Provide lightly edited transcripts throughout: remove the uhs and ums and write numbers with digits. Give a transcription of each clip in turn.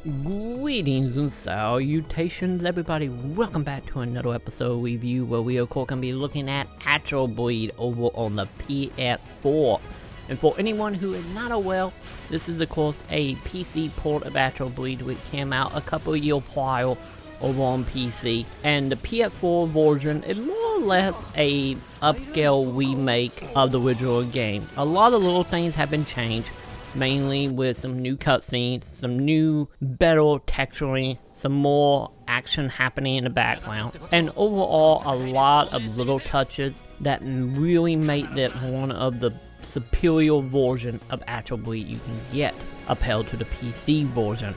Greetings and salutations, everybody. Welcome back to another episode review where we of course going to be looking at Astebreed over on the PS4. And for anyone who is not aware, this is of course a PC port of Astebreed which came out a couple of years prior over on PC. And the PS4 version is more or less a upscale remake of the original game. A lot of little things have been changed, mainly with some new cutscenes, some new better texturing, some more action happening in the background, and overall a lot of little touches that really make it one of the superior version of Astebreed you can get upheld to the PC version.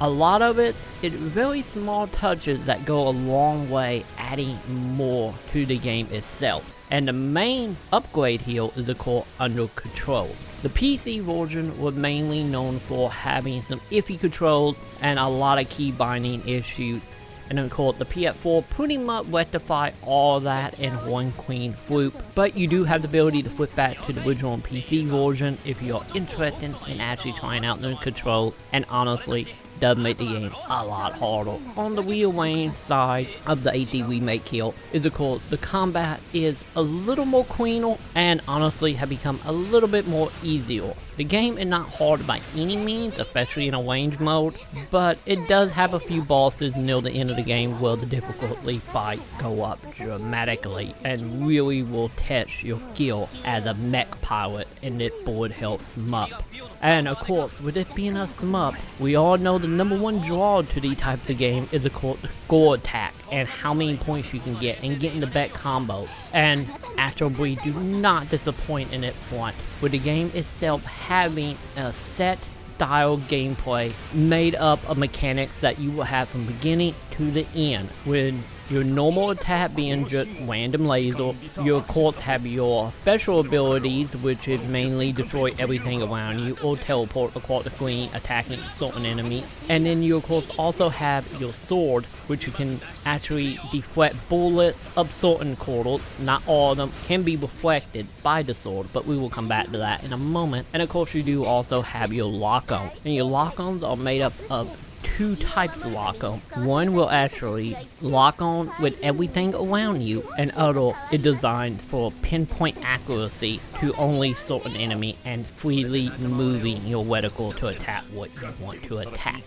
A lot of it is very small touches that go a long way adding more to the game itself. And the main upgrade here is of course under controls. The PC version was mainly known for having some iffy controls and a lot of key binding issues. And of course the PS4 pretty much rectified all that in one clean swoop. But you do have the ability to flip back to the original PC version if you're interested in actually trying out the controls. And honestly, does make the game a lot harder. On the rearranged side of the HD remake here is of course the combat is a little more cleaner and honestly have become a little bit more easier. The game is not hard by any means, especially in a range mode, but it does have a few bosses near the end of the game where the difficulty fight go up dramatically and really will test your skill as a mech pilot in this board held shmup. And of course, with it being a shmup, we all know the number one draw to these types of games is of course the score attack and how many points you can get and getting the best combos. And Astebreed do not disappoint in its front, with the game itself having a set style gameplay made up of mechanics that you will have from beginning to the end, with your normal attack being just random laser. You of course have your special abilities, which is mainly destroy everything around you or teleport across the screen attacking certain enemies. And then you of course also have your sword, which you can actually deflect bullets of certain quarters. Not all of them can be reflected by the sword, but we will come back to that in a moment. And of course you do also have your lock-on, and your lock-ons are made up of two types of lock-on. One will actually lock on with everything around you, and other is designed for pinpoint accuracy to only certain enemy and freely moving your reticle to attack what you want to attack.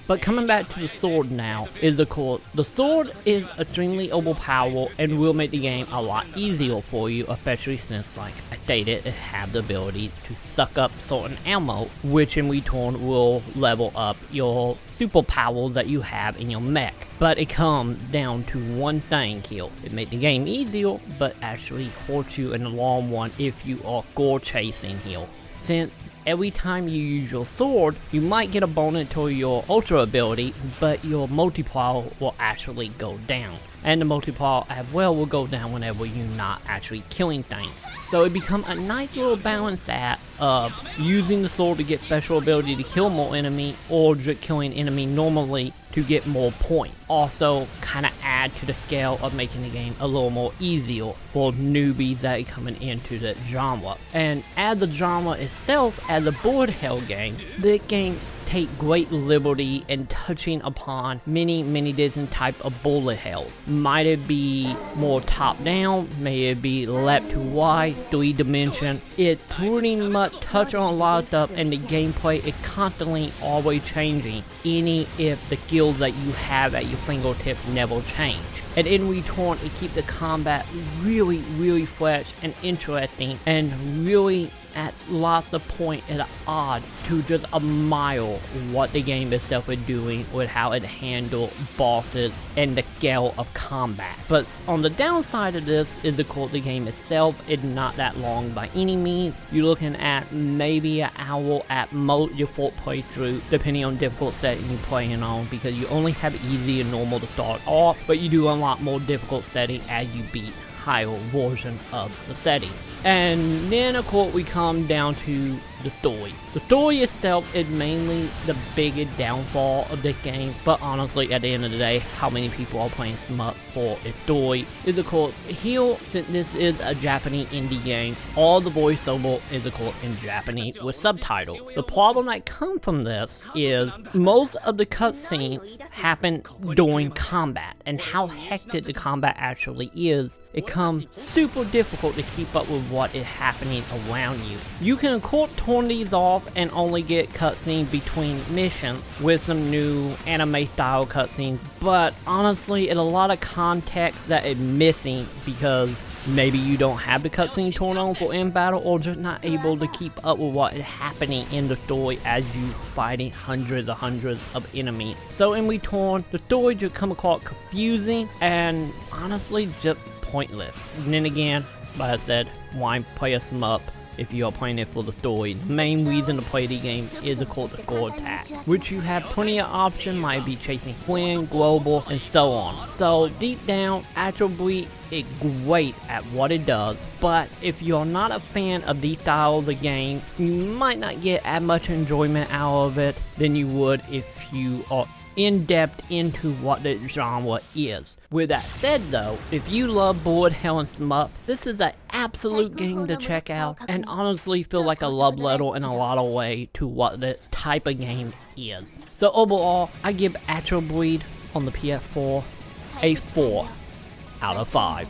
But coming back to the sword now, is of course, the sword is extremely overpowered and will make the game a lot easier for you, especially since, like I stated, it has the ability to suck up certain ammo, which in return will level up your superpowers that you have in your mech. But it comes down to one thing here. It makes the game easier, but actually hurts you in the long run if you are gore chasing here. Since every time you use your sword, you might get a bonus to your ultra ability, but your multiplier will actually go down. And the multiplier as well will go down whenever you're not actually killing things. So it becomes a nice little balance act of using the sword to get special ability to kill more enemy, or just killing enemy normally to get more points. Also kind of add to the scale of making the game a little more easier for newbies that are coming into the genre. And as the genre itself, as a board held game, this game take great liberty in touching upon many different type of bullet hells. Might it be more top down, may it be left to right, 3-dimension. It pretty much touch on a lot of stuff, and the gameplay is constantly always changing, any if the skills that you have at your fingertips never change. And in return, it keeps the combat really fresh and interesting, and really adds lots of point and odd to just admire what the game itself is doing with how it handles bosses and the scale of combat. But on the downside of this is of course the game itself is not that long by any means. You're looking at maybe an hour at most your full playthrough, depending on difficult setting you're playing on, because you only have easy and normal to start off, but you do a lot more difficult setting as you beat higher version of the setting. And then of course we come down to the story. The story itself is mainly the biggest downfall of this game, but honestly, at the end of the day, how many people are playing Smut for its story is, of course, here, since this is a Japanese indie game, all the voiceover is, of course, in Japanese with subtitles. The problem that comes from this is most of the cutscenes happen during combat, and how hectic the combat actually is, it comes super difficult to keep up with what is happening around you. You can, of course, turn these off and only get cutscenes between missions with some new anime style cutscenes, but honestly, it's a lot of context that is missing because maybe you don't have the cutscene turned on for in battle, or just not able to keep up with what is happening in the story as you fighting hundreds of enemies. So in return, the story just come across confusing and honestly just pointless. And then again, like I said, why play a Smut if you are playing it for the story? The main reason to play the game is, of course, the score attack, which you have plenty of options, might be chasing Flynn, Global, and so on. So deep down, Astebreed is great at what it does, but if you're not a fan of these styles of game, you might not get as much enjoyment out of it than you would if you are in-depth into what the genre is. With that said though, if you love bullet hell and Smut, this is an absolute game to check out, and honestly feel like a love letter in a lot of ways to what the type of game is. So overall, I give Astebreed on the PS4 a 4 out of 5.